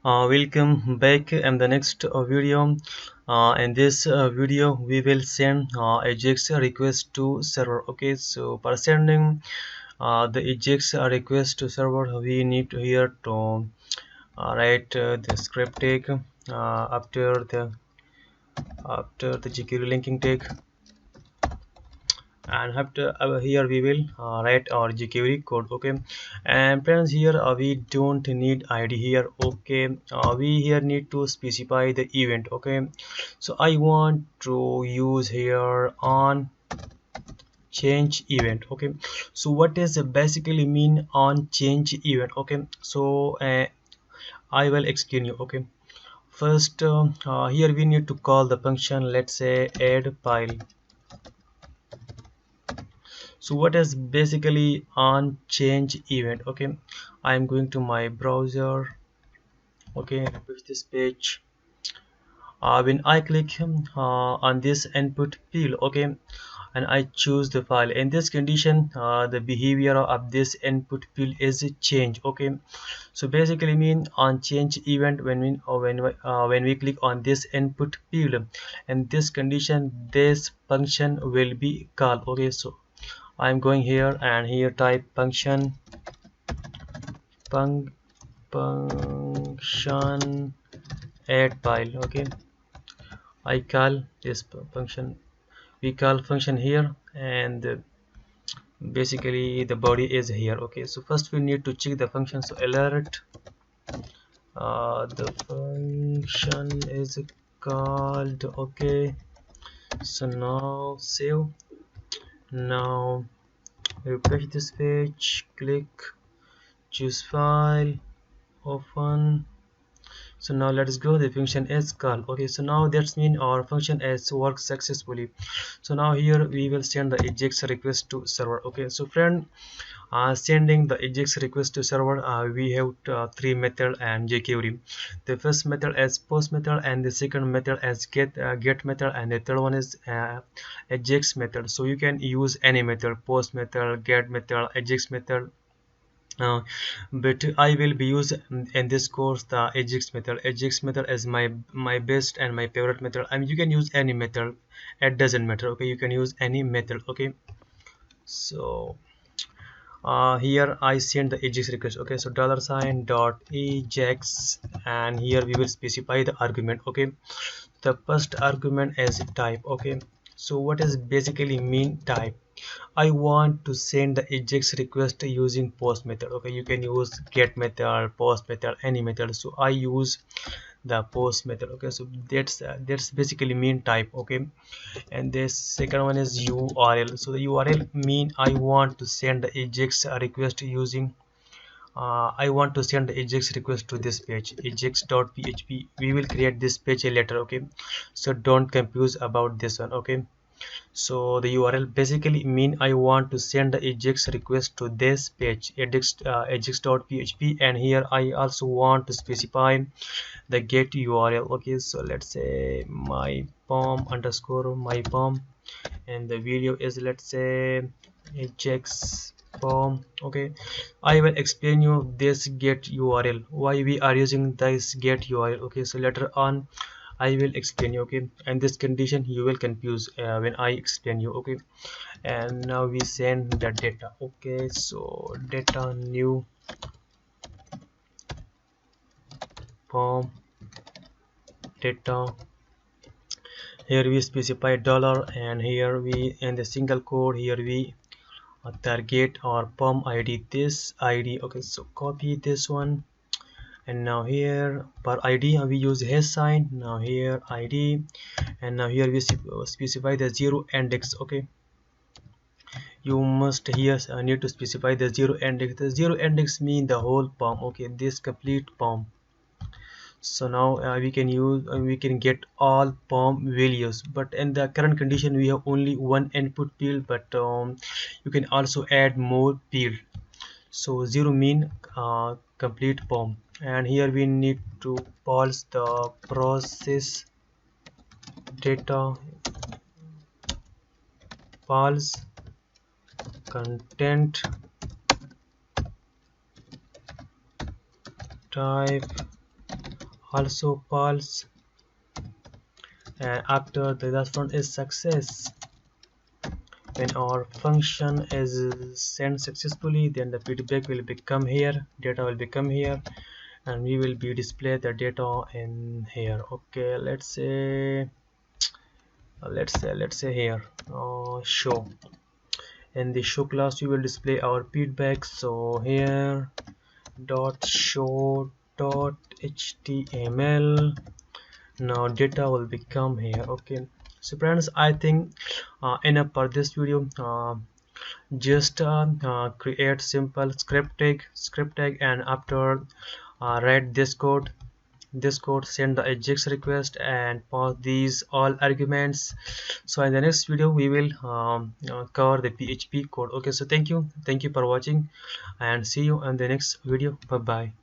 Welcome back in the next video. In this video we will send Ajax request to server. Okay, so for sending the Ajax request to server, we need to here to write the script tag after the jQuery linking tag, and after here we will write our jQuery code. Okay, and friends, here we don't need id here. Okay, we here need to specify the event. Okay, so I want to use here on change event. Okay, so what does basically mean on change event? Okay, so I will explain you. Okay, first here we need to call the function, let's say add file. So what is basically on change event? Okay, I am going to my browser. Okay, refresh this page. When I click on this input field, okay, and I choose the file, in this condition the behavior of this input field is change. Okay, so basically mean on change event when we click on this input field, and this condition, this function will be called. Okay, so I'm going here and here type function function add file. Okay, I call this function, we call function here, and basically the body is here. Okay, so first we need to check the function. So alert, the function is called. Okay, so now save. Now refresh this page, click, choose file, open. So now let's go, the function is called. Okay, so now that's mean our function has worked successfully. So now here we will send the Ajax request to server. Okay, so friend, sending the Ajax request to server, we have three method and jQuery. The first method as post method, and the second method as get method, and the third one is Ajax method. So you can use any method, post method, get method, Ajax method, but I will be using in this course the Ajax method. Ajax method is my best and my favorite method. I mean, you can use any method, it doesn't matter. Okay, you can use any method. Okay, so here I send the Ajax request. Okay, so $ dot Ajax, and here we will specify the argument. Okay, the first argument is type. Okay, so what is basically mean type? I want to send the Ajax request using post method. Okay, you can use get method, post method, any method. So I use the post method. Okay, so that's basically mean type. Okay, and this second one is URL. So the URL mean I want to send the Ajax request using I want to send the Ajax request to this page, ajax.php. We will create this page later. Okay, so don't confuse about this one. Okay, so the URL basically mean I want to send the Ajax request to this page, ajax.php, and here I also want to specify the get URL. Okay, so let's say my pom underscore my pom, and the video is, let's say, Ajax pom. Okay, I will explain you this get URL, why we are using this get URL. Okay, so later on I will explain you. Okay, and this condition you will confuse when I explain you. Okay, and now we send the data. Okay, so data new form data, here we specify dollar, and here we in the single code here we target our pom id, this id. Okay, so copy this one, and now here per id we use hash sign. Now here id, and now here we specify the zero index. Okay, you must here need to specify the zero index. The zero index mean the whole pom. Okay, this complete pom. So now we can get all pom values, but in the current condition we have only one input field, but you can also add more field. So zero mean complete pom, and here we need to pulse the process data, pulse content type also false, and after the last one is success. When our function is sent successfully, then the feedback will become here, data will become here, and we will be display the data in here. Okay, let's say here, show. In the show class we will display our feedback. So here dot show dot html. Now data will become here. Okay, so friends, I think enough for this video. Just create simple script tag, and after write this code, send the Ajax request and pass these all arguments. So in the next video we will cover the PHP code. Okay, so thank you for watching, and see you in the next video. Bye bye.